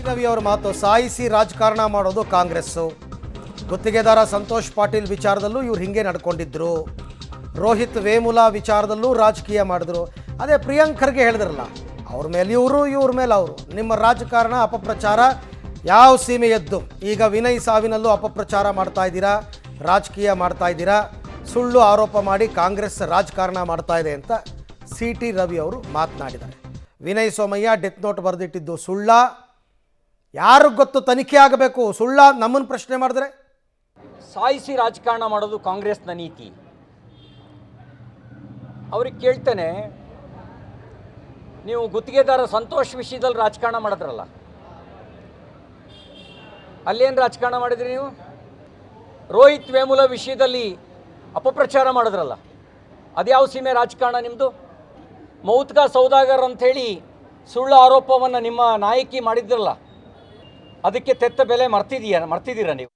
ರವಿ ಅವರ ಮಾತು, ಸಾಯಿಸಿ ರಾಜಕಾರಣ ಮಾಡೋದು ಕಾಂಗ್ರೆಸ್ಸು. ಗುತ್ತಿಗೆದಾರ ಸಂತೋಷ್ ಪಾಟೀಲ್ ವಿಚಾರದಲ್ಲೂ ಇವ್ರು ಹಿಂಗೆ ನಡ್ಕೊಂಡಿದ್ರು. ರೋಹಿತ್ ವೇಮುಲಾ ವಿಚಾರದಲ್ಲೂ ರಾಜಕೀಯ ಮಾಡಿದ್ರು. ಅದೇ ಪ್ರಿಯಾಂಕ್ ಖರ್ಗೆ ಹೇಳಿದ್ರಲ್ಲ, ಅವ್ರ ಮೇಲೆ ಇವರು, ಇವ್ರ ಮೇಲೆ ಅವರು. ನಿಮ್ಮ ರಾಜಕಾರಣ ಅಪಪ್ರಚಾರ ಯಾವ ಸೀಮೆಯದ್ದು? ಈಗ ವಿನಯ್ ಸಾವಿನಲ್ಲೂ ಅಪಪ್ರಚಾರ ಮಾಡ್ತಾ ಇದ್ದೀರಾ, ರಾಜಕೀಯ ಮಾಡ್ತಾ ಇದ್ದೀರಾ, ಸುಳ್ಳು ಆರೋಪ ಮಾಡಿ ಕಾಂಗ್ರೆಸ್ ರಾಜಕಾರಣ ಮಾಡ್ತಾ ಇದೆ ಅಂತ CT ರವಿ ಅವರು ಮಾತನಾಡಿದ್ದಾರೆ. ವಿನಯ್ ಸೋಮಯ್ಯ ಡೆತ್ ನೋಟ್ ಬರೆದಿಟ್ಟಿದ್ದು ಸುಳ್ಳ? ಯಾರಿಗೆ ಗೊತ್ತು, ತನಿಖೆ ಆಗಬೇಕು. ಸುಳ್ಳ ನಮ್ಮನ್ನು ಪ್ರಶ್ನೆ ಮಾಡಿದ್ರೆ ಸಾಯಿಸಿ ರಾಜಕಾರಣ ಮಾಡೋದು ಕಾಂಗ್ರೆಸ್ನ ನೀತಿ. ಅವ್ರಿಗೆ ಕೇಳ್ತೇನೆ, ನೀವು ಗುತ್ತಿಗೆದಾರ ಸಂತೋಷ್ ವಿಷಯದಲ್ಲಿ ರಾಜಕಾರಣ ಮಾಡಿದ್ರಲ್ಲ, ಅಲ್ಲೇನು ರಾಜಕಾರಣ ಮಾಡಿದ್ರಿ ನೀವು? ರೋಹಿತ್ ವೇಮುಲ ವಿಷಯದಲ್ಲಿ ಅಪಪ್ರಚಾರ ಮಾಡಿದ್ರಲ್ಲ, ಅದ್ಯಾವ ಸೀಮೆ ರಾಜಕಾರಣ ನಿಮ್ಮದು? ಮೌತ್ಕಾ ಸೌದಾಗರ್ ಅಂಥೇಳಿ ಸುಳ್ಳು ಆರೋಪವನ್ನು ನಿಮ್ಮ ನಾಯಕಿ ಮಾಡಿದ್ರಲ್ಲ, ಅದಕ್ಕೆ ತೆತ್ತ ಬೆಲೆ ಮರ್ತಿದ್ದೀರಾ ನೀವು?